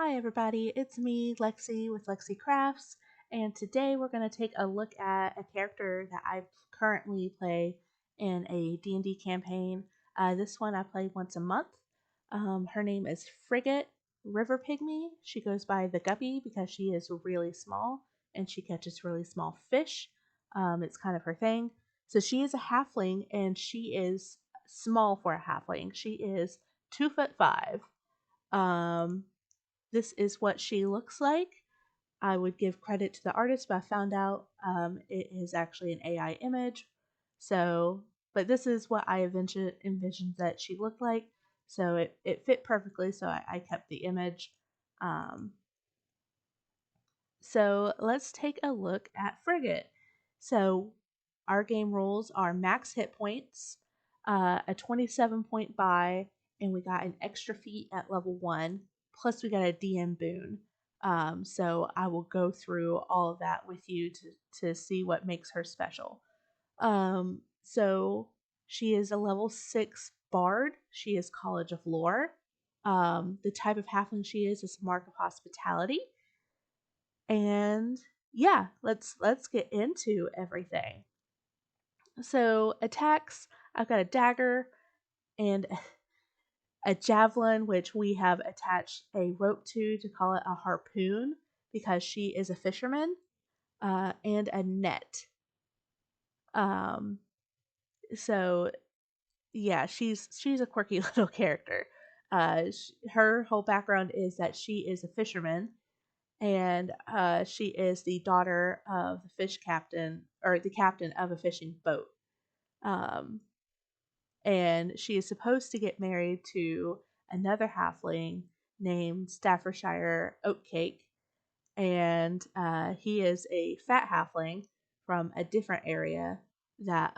Hi everybody, it's me, Lexsy with Lexsy Crafts, and today we're going to take a look at a character that I currently play in a D&D campaign. This one I play once a month. Her name is Frigate Riverpygmy. She goes by the Guppy because she is really small and she catches really small fish. It's kind of her thing. So she is a halfling and she is small for a halfling. She is 2'5". This is what she looks like. I would give credit to the artist, but I found out it is actually an AI image. So, but this is what I envisioned that she looked like. So it fit perfectly, so I kept the image. So let's take a look at Frigate. So our game rules are max hit points, a 27-point buy, and we got an extra feat at level 1, plus we got a DM boon. So I will go through all of that with you to see what makes her special. So she is a level 6 bard. She is College of Lore. The type of halfling she is a mark of hospitality. And yeah, let's get into everything. So attacks, I've got a dagger and a javelin, which we have attached a rope to call it a harpoon because she is a fisherman, and a net. So yeah, she's a quirky little character. Her whole background is that she is a fisherman, and she is the daughter of the fish captain, or the captain of a fishing boat. And she is supposed to get married to another halfling named Staffordshire Oatcake, and he is a fat halfling from a different area that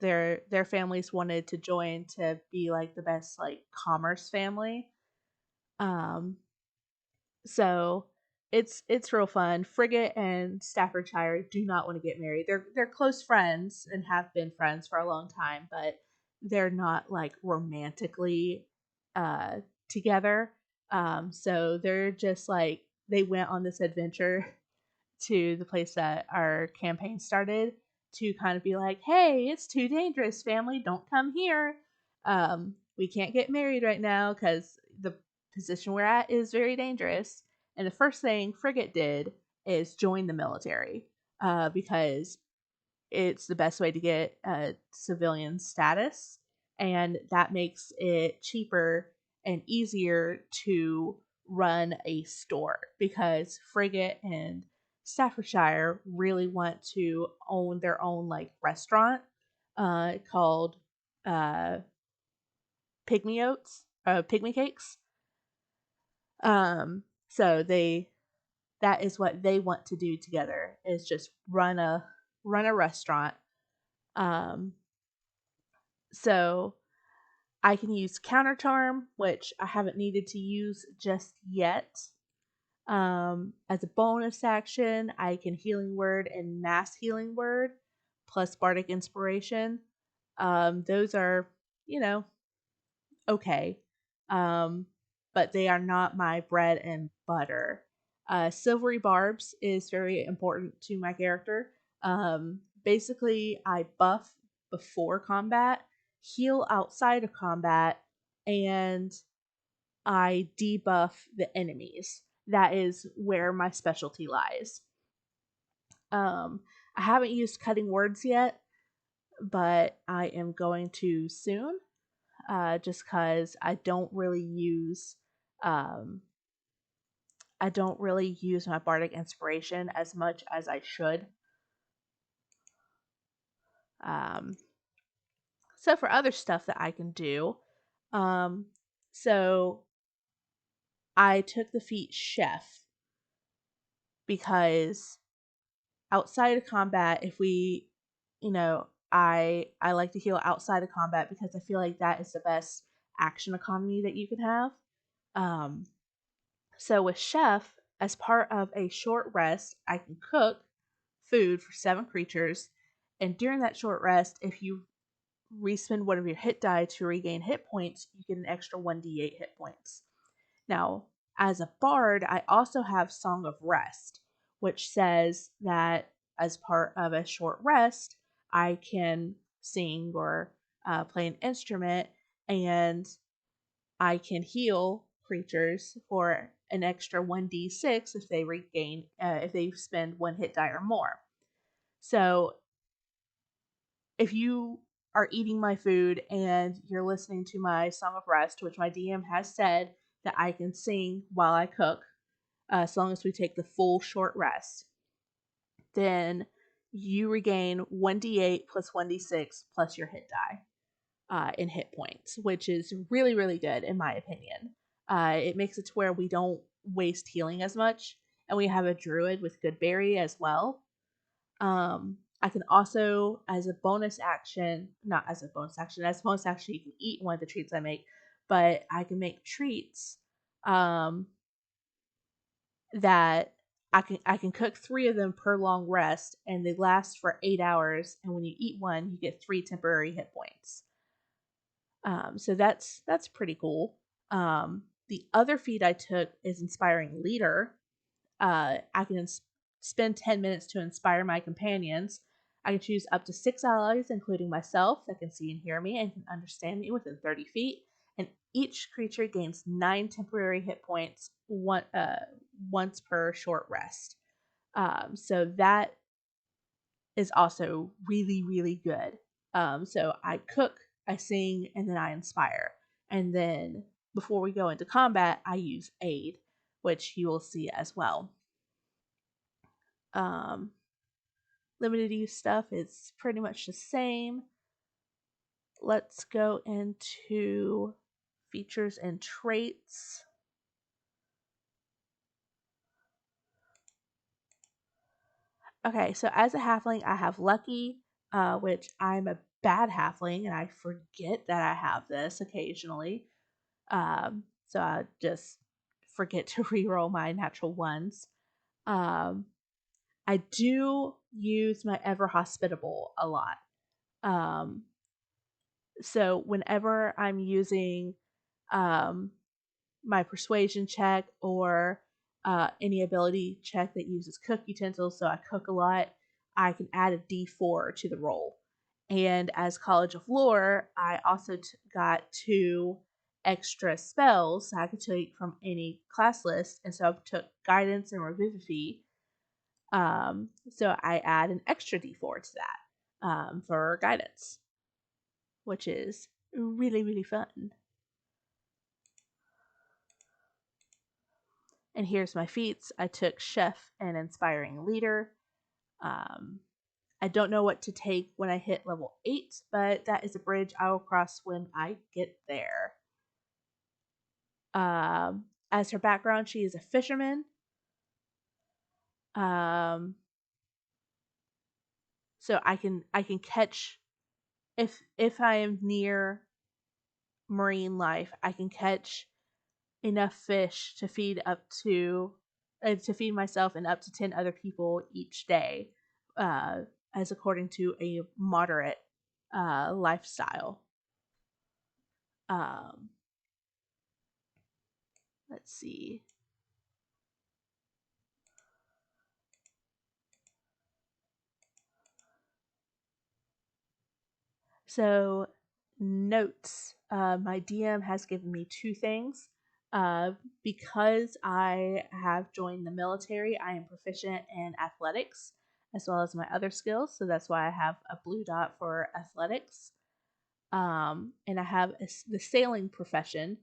their families wanted to join to be like the best like commerce family. Um, So it's real fun. Frigate and Staffordshire do not want to get married. They're close friends and have been friends for a long time, but they're not like romantically uh together. So they're just like they went on this adventure to the place that our campaign started to kind of be like, hey, it's too dangerous, family, don't come here. We can't get married right now because the position we're at is very dangerous. And the first thing Frigate did is join the military, because it's the best way to get civilian status, and that makes it cheaper and easier to run a store because Frigate and Staffordshire really want to own their own like restaurant called uh, Pygmy Cakes. So that is what they want to do together is just run a restaurant. Um, so I can use Counter Charm, which I haven't needed to use just yet. As a bonus action, I can Healing Word and Mass Healing Word, plus Bardic Inspiration. Those are, okay. But they are not my bread and butter. Silvery Barbs is very important to my character. Basically, I buff before combat, heal outside of combat, and I debuff the enemies. That is where my specialty lies. I haven't used Cutting Words yet, but I am going to soon. Just because I don't really use my bardic inspiration as much as I should. Um, so for other stuff that I can do, so I took the feat Chef because outside of combat, if we, I like to heal outside of combat because I feel like that is the best action economy that you can have. Um, so with Chef, as part of a short rest, I can cook food for 7 creatures, and during that short rest, if you respend one of your hit die to regain hit points, you get an extra 1d8 hit points. Now, as a bard, I also have Song of Rest, which says that as part of a short rest, I can sing or play an instrument, and I can heal creatures for an extra 1d6 if they regain, if they spend one hit die or more. So if you are eating my food and you're listening to my Song of Rest, which my DM has said that I can sing while I cook, as long as we take the full short rest, then you regain 1d8 plus 1d6 plus your hit die in hit points, which is really, really good in my opinion. It makes it to where we don't waste healing as much, and we have a druid with good berry as well. I can also, as a bonus action, not as a bonus action, as a bonus action, you can eat one of the treats I make, but I can make treats that I can cook 3 of them per long rest, and they last for 8 hours. And when you eat one, you get 3 temporary hit points. So that's pretty cool. The other feat I took is Inspiring Leader. I can spend 10 minutes to inspire my companions. I can choose up to 6 allies, including myself, that can see and hear me and can understand me within 30 feet. And each creature gains 9 temporary hit points once per short rest. So that is also really, really good. So I cook, I sing, and then I inspire. And then before we go into combat, I use aid, which you will see as well. Limited use stuff is pretty much the same. Let's go into features and traits. Okay, so as a halfling, I have lucky, which I'm a bad halfling, and I forget that I have this occasionally. So I just forget to reroll my natural ones. I do use my ever hospitable a lot. So whenever I'm using um, my persuasion check or any ability check that uses cook utensils, so I cook a lot, I can add a d4 to the roll. And as College of Lore, I also got 2 extra spells I could take from any class list, and so I took Guidance and Revivify. So I add an extra d4 to that for Guidance, which is really, really fun. And here's my feats. I took Chef and Inspiring Leader. I don't know what to take when I hit level 8, but that is a bridge I will cross when I get there. As her background, she is a fisherman. So I can catch, if I am near marine life, I can catch enough fish to feed myself and up to 10 other people each day, as according to a moderate lifestyle. Let's see. So, notes. My DM has given me 2 things. Because I have joined the military, I am proficient in athletics as well as my other skills. So that's why I have a blue dot for athletics. And I have the sailing profession,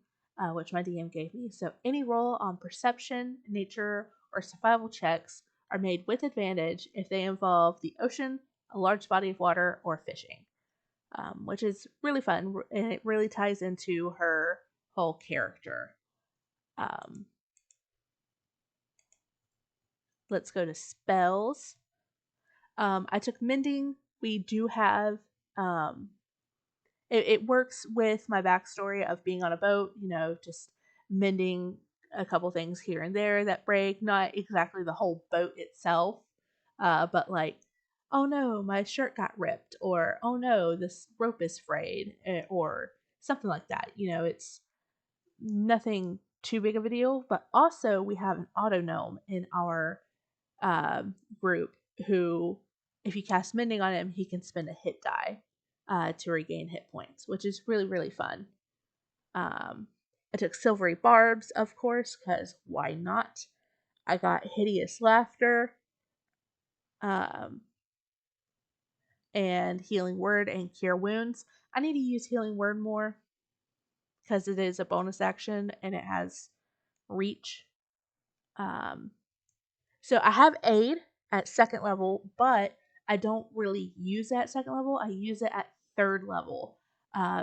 which my DM gave me. So any roll on perception, nature, or survival checks are made with advantage if they involve the ocean, a large body of water, or fishing, which is really fun, and it really ties into her whole character. Let's go to spells. I took mending. We do have it works with my backstory of being on a boat, just mending a couple things here and there that break, not exactly the whole boat itself, but like, oh no, my shirt got ripped, or oh no, this rope is frayed, or something like that. It's nothing too big of a deal. But also, we have an auto gnome in our group who, if you cast Mending on him, he can spend a hit die to regain hit points, which is really, really fun. I took Silvery Barbs, of course, because why not? I got Hideous Laughter, and Healing Word and Cure Wounds. I need to use Healing Word more because it is a bonus action and it has reach. So I have Aid at 2nd level, but I don't really use it at 2nd level. I use it at 3rd level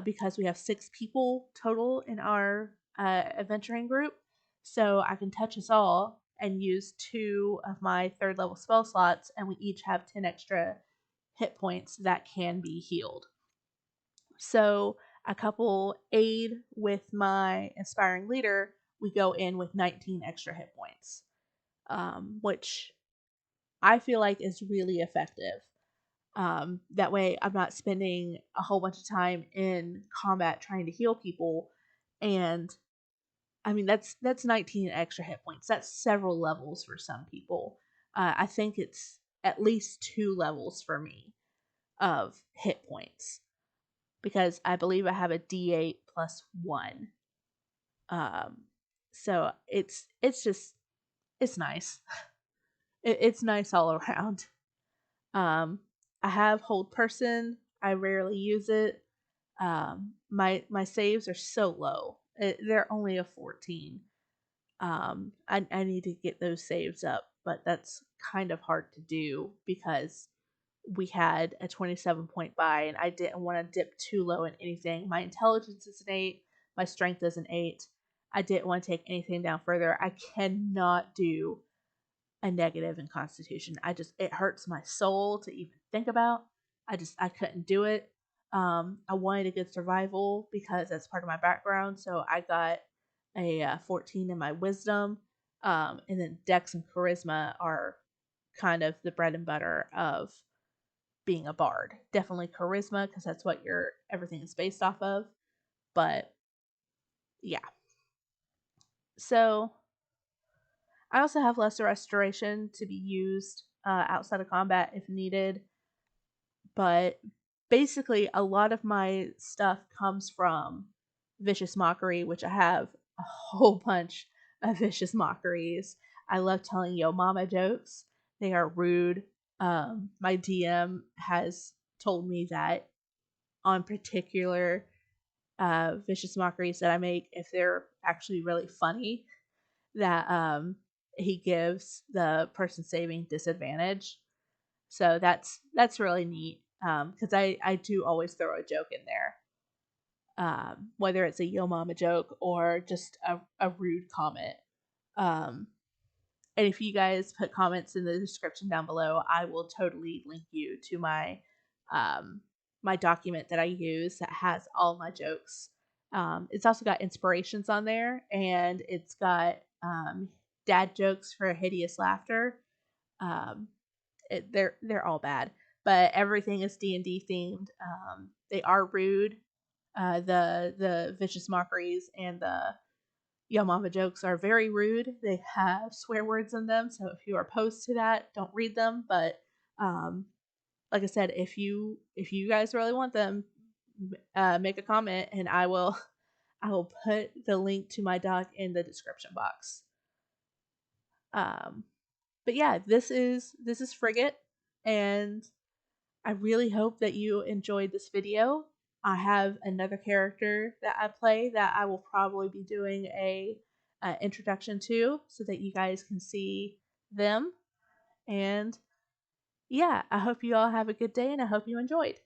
because we have 6 people total in our adventuring group. So I can touch us all and use 2 of my 3rd level spell slots, and we each have 10 extra hit points that can be healed. So a couple Aid with my Inspiring Leader, we go in with 19 extra hit points, which I feel like is really effective. That way I'm not spending a whole bunch of time in combat trying to heal people. And I mean, that's 19 extra hit points. That's several levels for some people. I think it's at least 2 levels for me of hit points because I believe I have a D8 plus 1. So it's just, it's nice. It's nice all around. I have Hold Person. I rarely use it. My saves are so low. They're only a 14. I need to get those saves up, but that's kind of hard to do because we had a 27-point buy and I didn't want to dip too low in anything. My intelligence is an 8. My strength is an 8. I didn't want to take anything down further. I cannot do a negative in Constitution. It hurts my soul to even think about. I couldn't do it. I wanted a good survival because that's part of my background. So I got a 14 in my wisdom. And then Dex and Charisma are kind of the bread and butter of being a bard. Definitely Charisma because that's what everything is based off of. But yeah. So I also have Lesser Restoration to be used outside of combat if needed. But basically, a lot of my stuff comes from Vicious Mockery, which I have a whole bunch of Vicious Mockeries. I love telling yo mama jokes. They are rude. My DM has told me that on particular Vicious Mockeries that I make, if they're actually really funny, that he gives the person saving disadvantage. So that's really neat because I do always throw a joke in there, whether it's a yo mama joke or just a rude comment. And if you guys put comments in the description down below, I will totally link you to my my document that I use that has all my jokes. It's also got inspirations on there, and it's got dad jokes for hideous laughter. Um, they're all bad, but everything is D&D themed. They are rude. The vicious mockeries and the Yo Mama jokes are very rude. They have swear words in them, so if you are opposed to that, don't read them. But like I said, if you guys really want them, make a comment and I will put the link to my doc in the description box. But yeah, this is Frigate, and I really hope that you enjoyed this video. I have another character that I play that I will probably be doing a introduction to so that you guys can see them. And yeah, I hope you all have a good day and I hope you enjoyed.